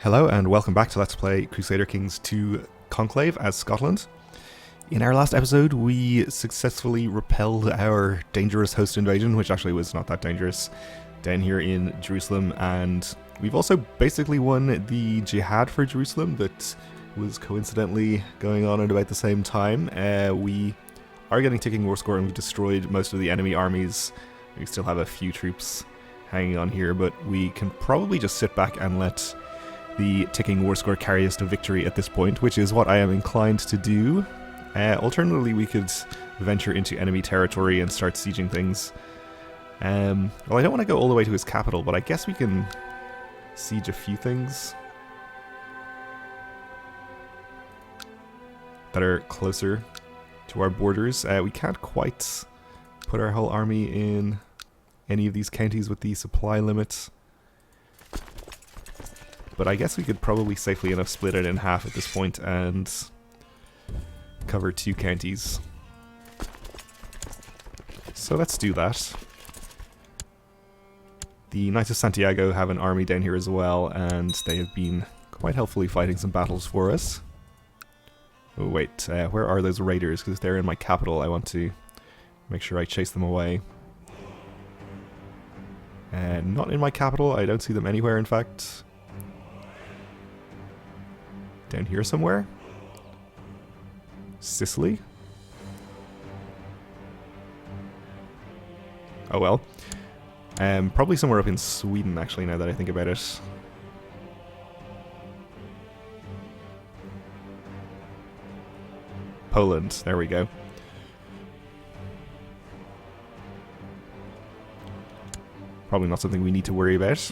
Hello and welcome back to Let's Play Crusader Kings 2 Conclave as Scotland. In our last episode we successfully repelled our dangerous host invasion, which actually was not that dangerous, down here in Jerusalem, and we've also basically won the jihad for Jerusalem that was coincidentally going on at about the same time. We are getting ticking war score and we've destroyed most of the enemy armies. We still have a few troops hanging on here, but we can probably just sit back and let the ticking war score carry us to victory at this point, which is what I am inclined to do. Alternatively, we could venture into enemy territory and start sieging things. Well, I don't want to go all the way to his capital, but I guess we can siege a few things that are closer to our borders. We can't quite put our whole army in any of these counties with the supply limits, but I guess we could probably safely enough split it in half at this point and cover 2 counties. So let's do that. The Knights of Santiago have an army down here as well, and they have been quite helpfully fighting some battles for us. Oh wait, where are those raiders? Because if they're in my capital, I want to make sure I chase them away. Not in my capital, I don't see them anywhere in fact. Down here somewhere? Sicily? Oh well. Probably somewhere up in Sweden actually, now that I think about it. Poland, there we go. Probably not something we need to worry about.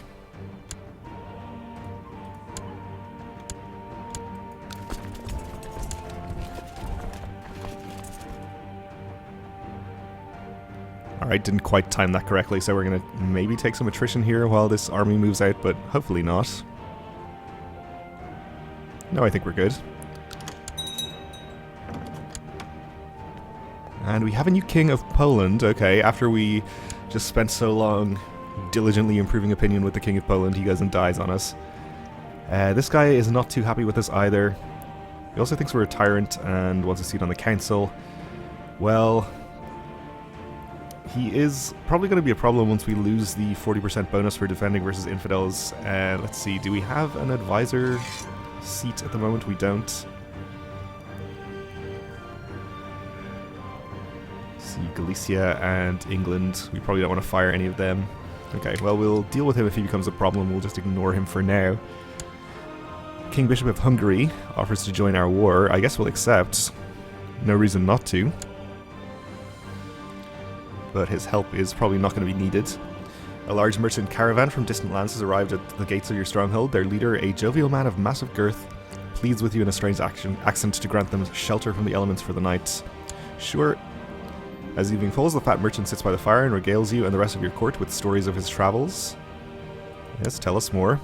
Alright, didn't quite time that correctly, so we're gonna maybe take some attrition here while this army moves out, but hopefully not. No, I think we're good. And we have a new king of Poland, okay, after we just spent so long diligently improving opinion with the king of Poland, he goes and dies on us. This guy is not too happy with us either. He also thinks we're a tyrant and wants a seat on the council. Well, he is probably going to be a problem once we lose the 40% bonus for defending versus infidels. Let's see, do we have an advisor seat at the moment? We don't. See, Galicia and England, we probably don't want to fire any of them. Okay, well, we'll deal with him if he becomes a problem. We'll just ignore him for now. King Bishop of Hungary offers to join our war. I guess we'll accept. No reason not to. But his help is probably not going to be needed. A large merchant caravan from distant lands has arrived at the gates of your stronghold. Their leader, a jovial man of massive girth, pleads with you in a strange accent to grant them shelter from the elements for the night. Sure. As evening falls, the fat merchant sits by the fire and regales you and the rest of your court with stories of his travels. Yes, tell us more.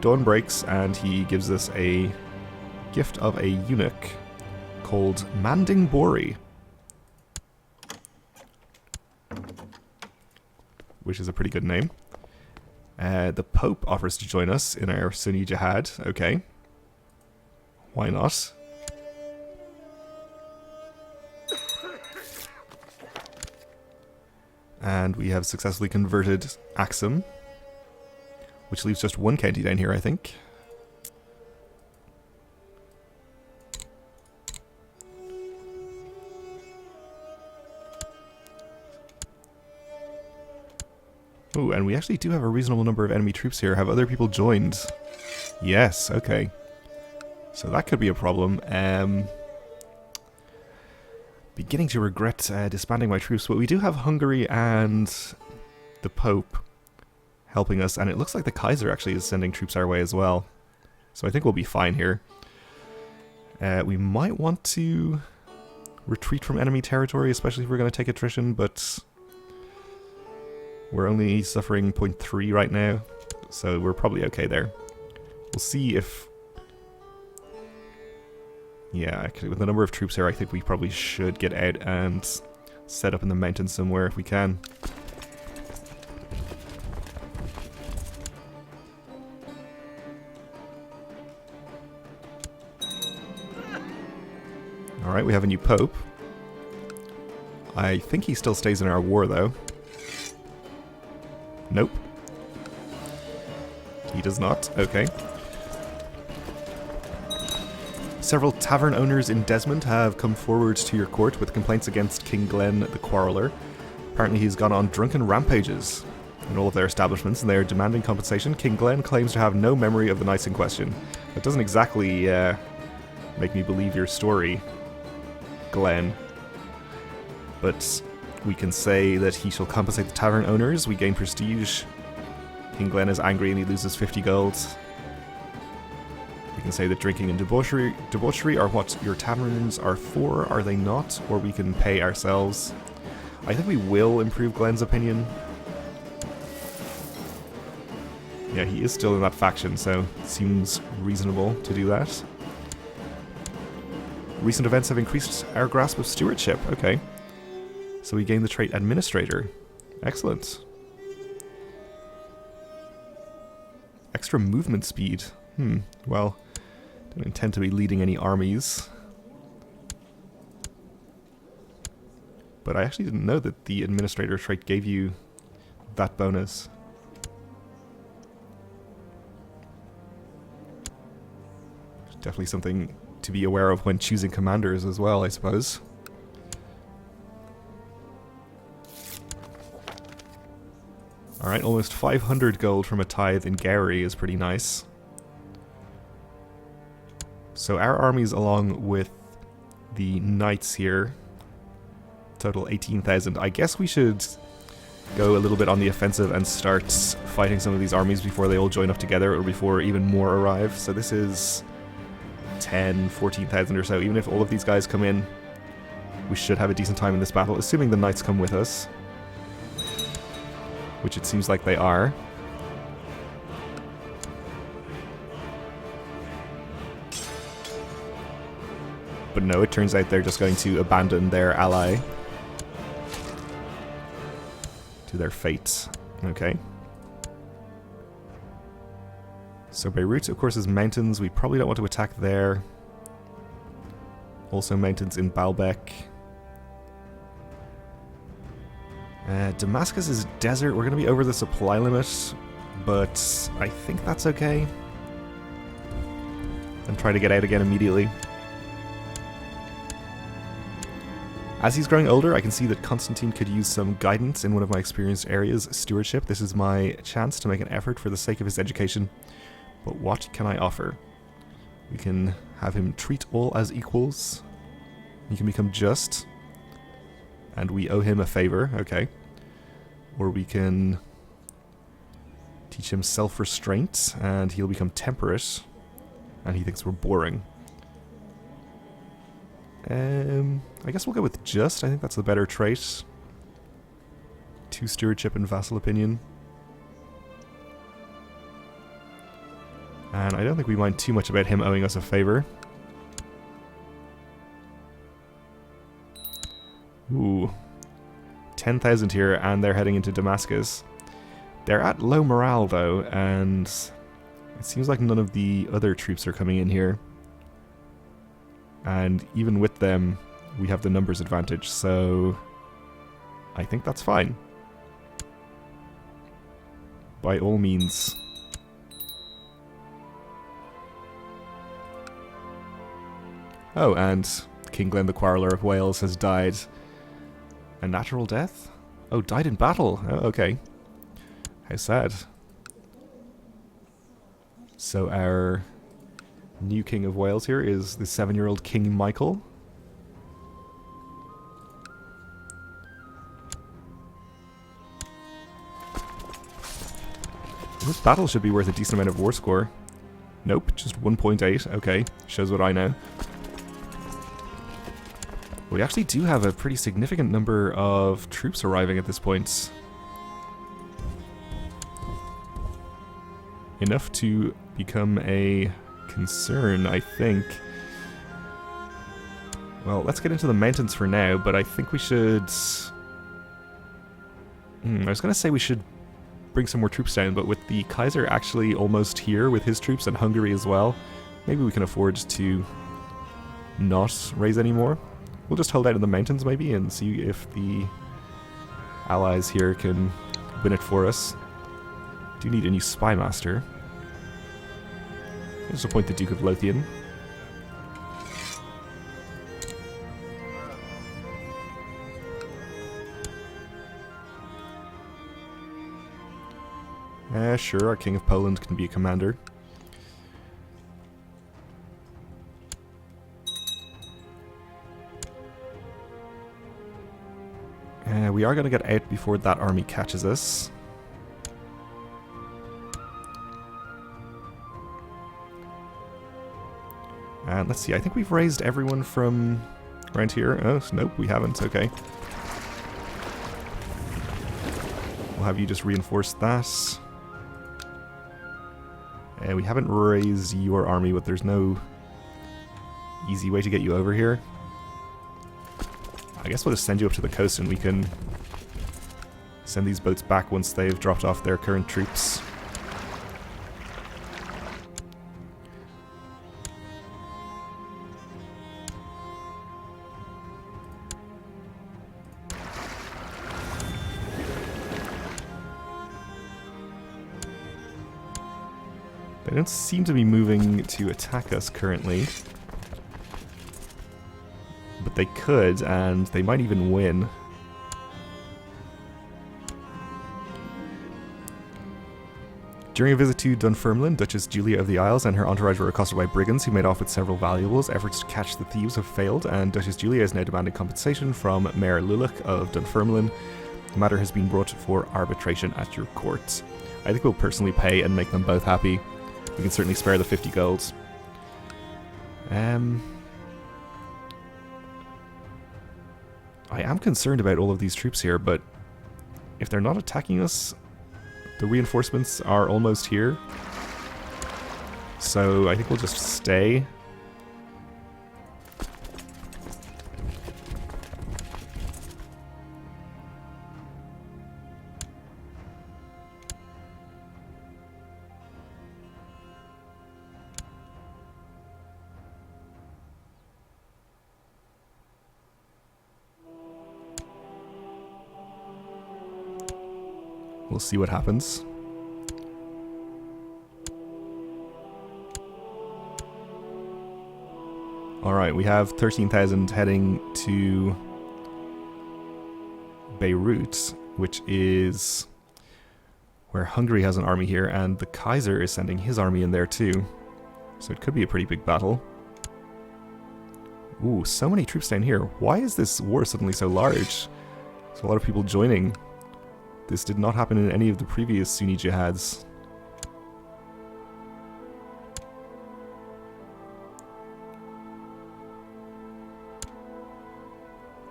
Dawn breaks and he gives us a gift of a eunuch called Manding Bori, which is a pretty good name. The Pope offers to join us in our Sunni Jihad. Okay. Why not? And we have successfully converted Axum, which leaves just 1 county down here, I think. Ooh, and we actually do have a reasonable number of enemy troops here. Have other people joined? Yes, okay. So that could be a problem. Beginning to regret disbanding my troops, but we do have Hungary and the Pope helping us, and it looks like the Kaiser actually is sending troops our way as well. So I think we'll be fine here. We might want to retreat from enemy territory, especially if we're going to take attrition, but we're only suffering 0.3 right now, so we're probably okay there. We'll see if... Yeah, actually, with the number of troops here, I think we probably should get out and set up in the mountains somewhere if we can. Alright, we have a new pope. I think he still stays in our war, though. Nope. He does not. Okay. Several tavern owners in Desmond have come forward to your court with complaints against King Glenn the Quarreller. Apparently he's gone on drunken rampages in all of their establishments, and they are demanding compensation. King Glenn claims to have no memory of the nights in question. That doesn't exactly make me believe your story, Glenn. But we can say that he shall compensate the tavern owners. We gain prestige. King Glenn is angry and he loses 50 gold. We can say that drinking and debauchery are what your taverns are for, are they not? Or we can pay ourselves. I think we will improve Glenn's opinion. Yeah, he is still in that faction, so it seems reasonable to do that. Recent events have increased our grasp of stewardship. Okay. So we gain the trait Administrator. Excellent. Extra movement speed. Well, don't intend to be leading any armies. But I actually didn't know that the Administrator trait gave you that bonus. Definitely something to be aware of when choosing commanders as well, I suppose. Alright, almost 500 gold from a tithe in Gary is pretty nice. So our armies, along with the knights here, total 18,000. I guess we should go a little bit on the offensive and start fighting some of these armies before they all join up together, or before even more arrive. So this is 10, 14,000 or so. Even if all of these guys come in, we should have a decent time in this battle, assuming the knights come with us. Which it seems like they are. But no, it turns out they're just going to abandon their ally to their fate. Okay. So Beirut, of course, is mountains. We probably don't want to attack there. Also mountains in Baalbek. Damascus is desert. We're going to be over the supply limit, but I think that's okay. And try to get out again immediately. As he's growing older, I can see that Constantine could use some guidance in one of my experienced areas, stewardship. This is my chance to make an effort for the sake of his education. But what can I offer? We can have him treat all as equals. He can become just. And we owe him a favor, okay. Or we can teach him self-restraint, and he'll become temperate. And he thinks we're boring. I guess we'll go with just. I think that's the better trait. 2 stewardship and vassal opinion. And I don't think we mind too much about him owing us a favor. Ooh. 10,000 here, and they're heading into Damascus. They're at low morale, though, and it seems like none of the other troops are coming in here. And even with them, we have the numbers advantage, so I think that's fine. By all means. Oh, and King Glenn the Quarreller of Wales has died. A natural death? Oh, died in battle. Oh, okay. How sad. So our new King of Wales here is the 7-year-old King Michael. This battle should be worth a decent amount of war score. Nope, just 1.8. Okay, shows what I know. We actually do have a pretty significant number of troops arriving at this point. Enough to become a concern, I think. Well, let's get into the mountains for now, but I think we should... I was going to say we should bring some more troops down, but with the Kaiser actually almost here with his troops and Hungary as well, maybe we can afford to not raise anymore. We'll just hold out in the mountains maybe and see if the allies here can win it for us. Do need a new spy master. Let's appoint the Duke of Lothian. Sure, our King of Poland can be a commander. We are going to get out before that army catches us. And let's see, I think we've raised everyone from around here. Oh, nope, we haven't. Okay. We'll have you just reinforce that. We haven't raised your army, but there's no easy way to get you over here. I guess we'll just send you up to the coast and we can send these boats back once they've dropped off their current troops. They don't seem to be moving to attack us currently. But they could, and they might even win. During a visit to Dunfermline, Duchess Julia of the Isles and her entourage were accosted by brigands who made off with several valuables. Efforts to catch the thieves have failed, and Duchess Julia is now demanding compensation from Mayor Lulick of Dunfermline. The matter has been brought for arbitration at your court. I think we'll personally pay and make them both happy. We can certainly spare the 50 gold. I am concerned about all of these troops here, but if they're not attacking us, the reinforcements are almost here. So I think we'll just stay. We'll see what happens. Alright, we have 13,000 heading to Beirut, which is where Hungary has an army here, and the Kaiser is sending his army in there too. So it could be a pretty big battle. Ooh, so many troops down here. Why is this war suddenly so large? There's a lot of people joining. This did not happen in any of the previous Sunni jihads.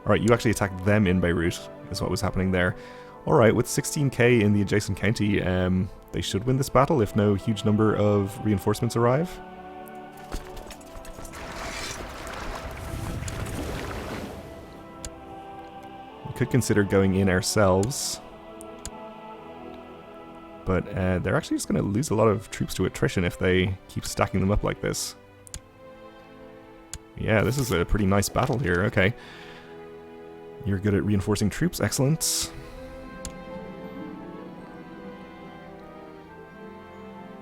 Alright, you actually attacked them in Beirut, is what was happening there. Alright, with 16k in the adjacent county, they should win this battle if no huge number of reinforcements arrive. We could consider going in ourselves. But they're actually just going to lose a lot of troops to attrition if they keep stacking them up like this. Yeah, this is a pretty nice battle here. Okay. You're good at reinforcing troops. Excellent.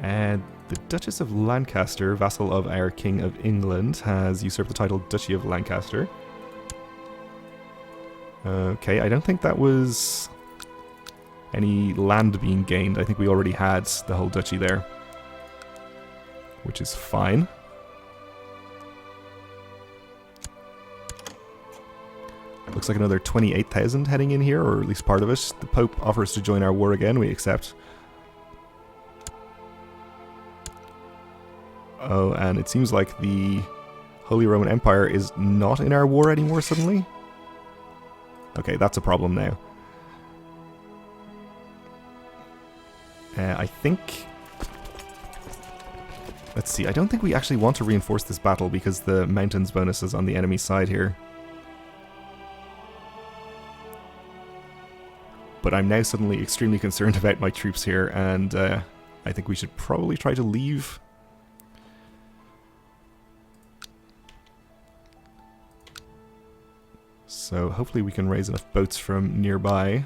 And the Duchess of Lancaster, vassal of our King of England, has usurped the title Duchy of Lancaster. Okay, I don't think that was any land being gained. I think we already had the whole duchy there, which is fine. Looks like another 28,000 heading in here, or at least part of it. The Pope offers to join our war again. We accept. Oh, and it seems like the Holy Roman Empire is not in our war anymore suddenly. Okay, that's a problem now. I think... Let's see, I don't think we actually want to reinforce this battle because the mountains bonus is on the enemy side here. But I'm now suddenly extremely concerned about my troops here, and I think we should probably try to leave. So hopefully we can raise enough boats from nearby.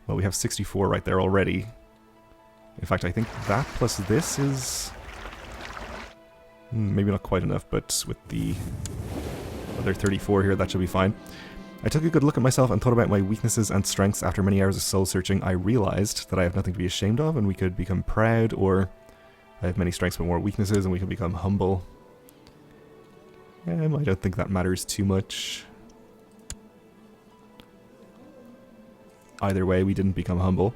Well, we have 64 right there already. In fact, I think that plus this is... maybe not quite enough, but with the other 34 here, that should be fine. I took a good look at myself and thought about my weaknesses and strengths. After many hours of soul searching, I realized that I have nothing to be ashamed of, and we could become proud, or I have many strengths but more weaknesses, and we can become humble. I don't think that matters too much. Either way, we didn't become humble.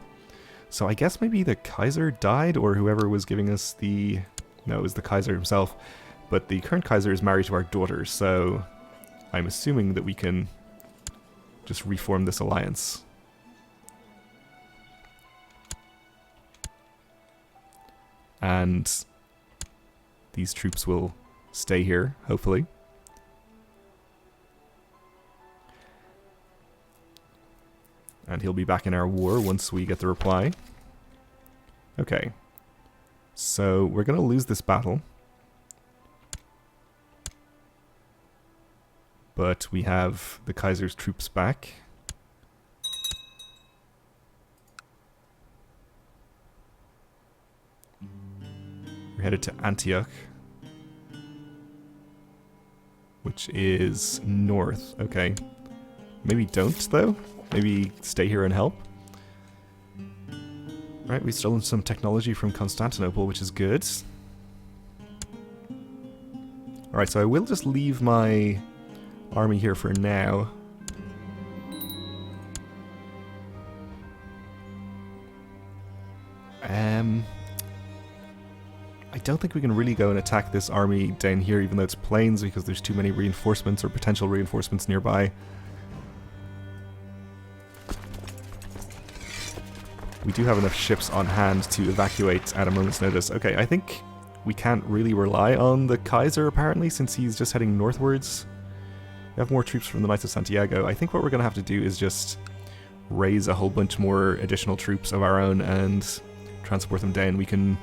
So I guess maybe the Kaiser died, or whoever was giving us the... No, it was the Kaiser himself. But the current Kaiser is married to our daughter, so I'm assuming that we can just reform this alliance. And these troops will stay here, hopefully. And he'll be back in our war once we get the reply. Okay. So we're going to lose this battle. But we have the Kaiser's troops back. We're headed to Antioch, which is north. Okay. Maybe don't, though? Maybe stay here and help? Right, we've stolen some technology from Constantinople, which is good. Alright, so I will just leave my army here for now. I don't think we can really go and attack this army down here, even though it's plains, because there's too many reinforcements or potential reinforcements nearby. We do have enough ships on hand to evacuate at a moment's notice. Okay, I think we can't really rely on the Kaiser, apparently, since he's just heading northwards. We have more troops from the Knights of Santiago. I think what we're going to have to do is just raise a whole bunch more additional troops of our own and transport them down. We can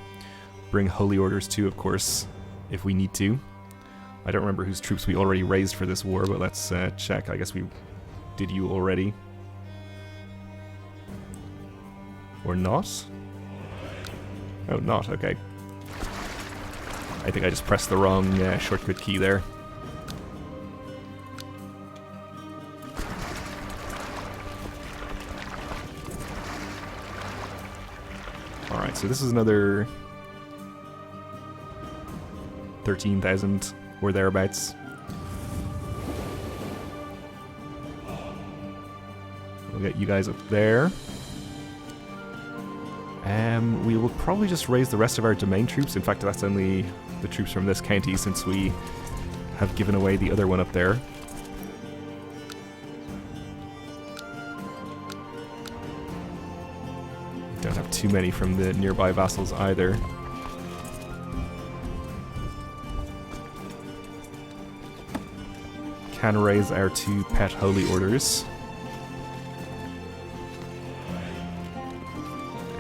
bring holy orders too, of course, if we need to. I don't remember whose troops we already raised for this war, but let's check. I guess we did you already. Or not? Oh, not. Okay. I think I just pressed the wrong shortcut key there. Alright, so this is another 13,000 or thereabouts. We'll get you guys up there. We will probably just raise the rest of our domain troops. In fact, that's only the troops from this county, since we have given away the other one up there. Don't have too many from the nearby vassals either. Can raise our 2 pet holy orders.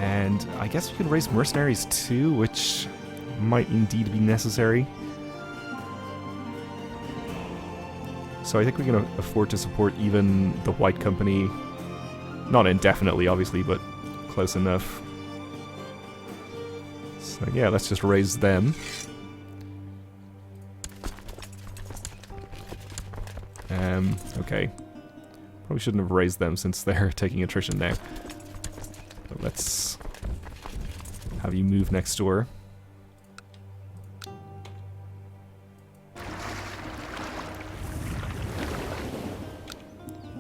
And I guess we can raise mercenaries too, which might indeed be necessary. So I think we can afford to support even the White Company. Not indefinitely, obviously, but close enough. So yeah, let's just raise them. Okay. Probably shouldn't have raised them since they're taking attrition now. But let's have you move next door.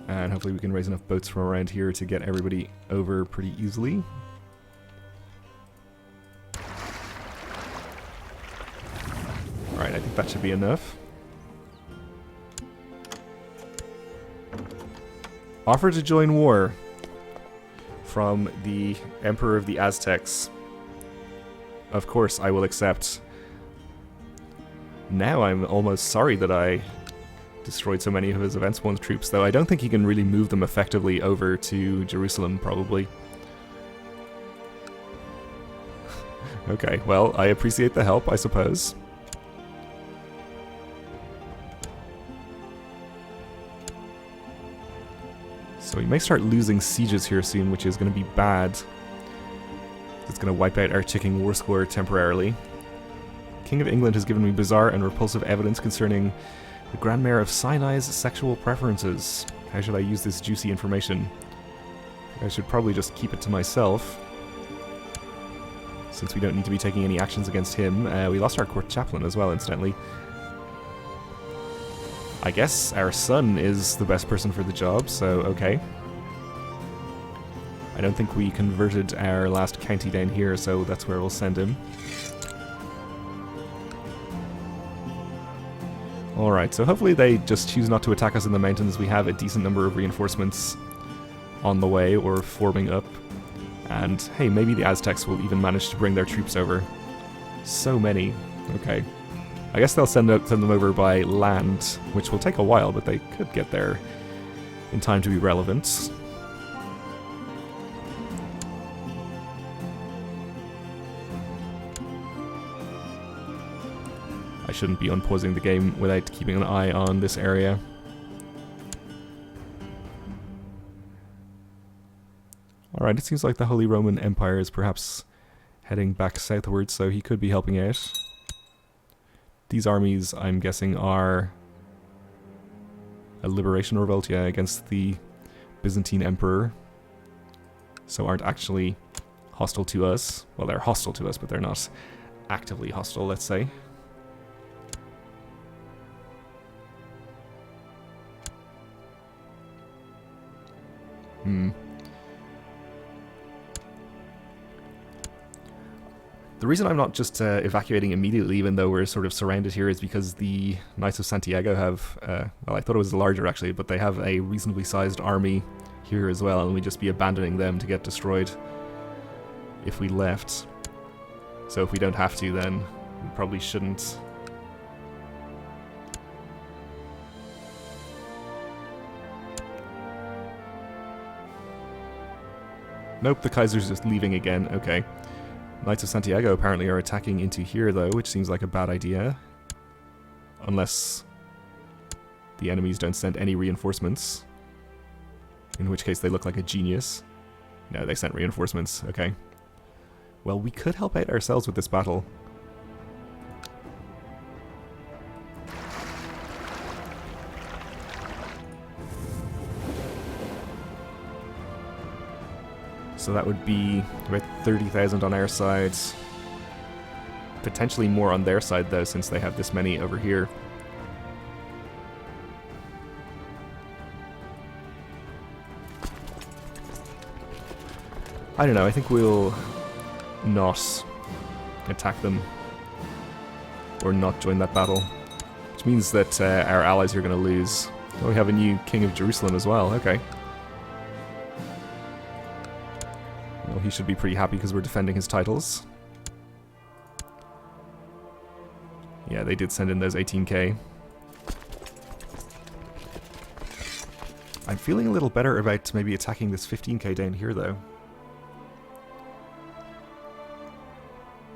And hopefully we can raise enough boats from around here to get everybody over pretty easily. Alright, I think that should be enough. Offer to join war from the Emperor of the Aztecs. Of course, I will accept. Now I'm almost sorry that I destroyed so many of his Event Spawn's troops, though I don't think he can really move them effectively over to Jerusalem, probably. Okay, well, I appreciate the help, I suppose. So we may start losing sieges here soon, which is going to be bad. It's going to wipe out our ticking war score temporarily. King of England has given me bizarre and repulsive evidence concerning the Grand Mayor of Sinai's sexual preferences. How should I use this juicy information? I should probably just keep it to myself, since we don't need to be taking any actions against him. We lost our court chaplain as well, incidentally. I guess our son is the best person for the job, so okay. I don't think we converted our last county down here, so that's where we'll send him. Alright, so hopefully they just choose not to attack us in the mountains. We have a decent number of reinforcements on the way, or forming up. And hey, maybe the Aztecs will even manage to bring their troops over. So many. Okay. I guess they'll send them over by land, which will take a while, but they could get there in time to be relevant. I shouldn't be unpausing the game without keeping an eye on this area. Alright, it seems like the Holy Roman Empire is perhaps heading back southwards, so he could be helping out. These armies, I'm guessing, are a liberation revolt, yeah, against the Byzantine Emperor. So aren't actually hostile to us. Well, they're hostile to us, but they're not actively hostile, let's say. The reason I'm not just evacuating immediately, even though we're sort of surrounded here, is because the Knights of Santiago have, well, I thought it was larger actually, but they have a reasonably sized army here as well, and we'd just be abandoning them to get destroyed if we left. So if we don't have to, then we probably shouldn't. Nope, the Kaiser's just leaving again. Okay. Knights of Santiago apparently are attacking into here, though, which seems like a bad idea. Unless the enemies don't send any reinforcements. In which case they look like a genius. No, they sent reinforcements. Okay. Well, we could help out ourselves with this battle. So that would be about 30,000 on our side. Potentially more on their side, though, since they have this many over here. I don't know, I think we'll not attack them. Or not join that battle. Which means that our allies are going to lose. Oh, we have a new King of Jerusalem as well, okay. Well, he should be pretty happy because we're defending his titles. Yeah, they did send in those 18k. I'm feeling a little better about maybe attacking this 15k down here, though.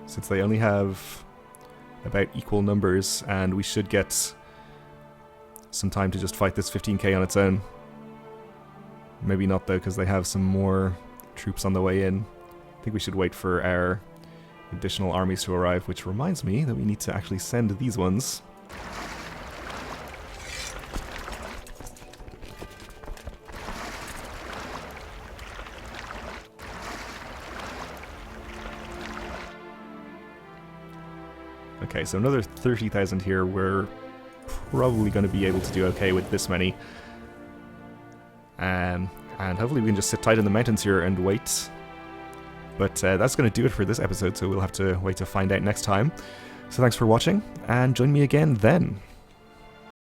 Since they only have about equal numbers, and we should get some time to just fight this 15k on its own. Maybe not, though, because they have some more troops on the way in. I think we should wait for our additional armies to arrive, which reminds me that we need to actually send these ones. Okay, so another 30,000 here. We're probably going to be able to do okay with this many. And hopefully we can just sit tight in the mountains here and wait. But that's going to do it for this episode, so we'll have to wait to find out next time. So thanks for watching, and join me again then.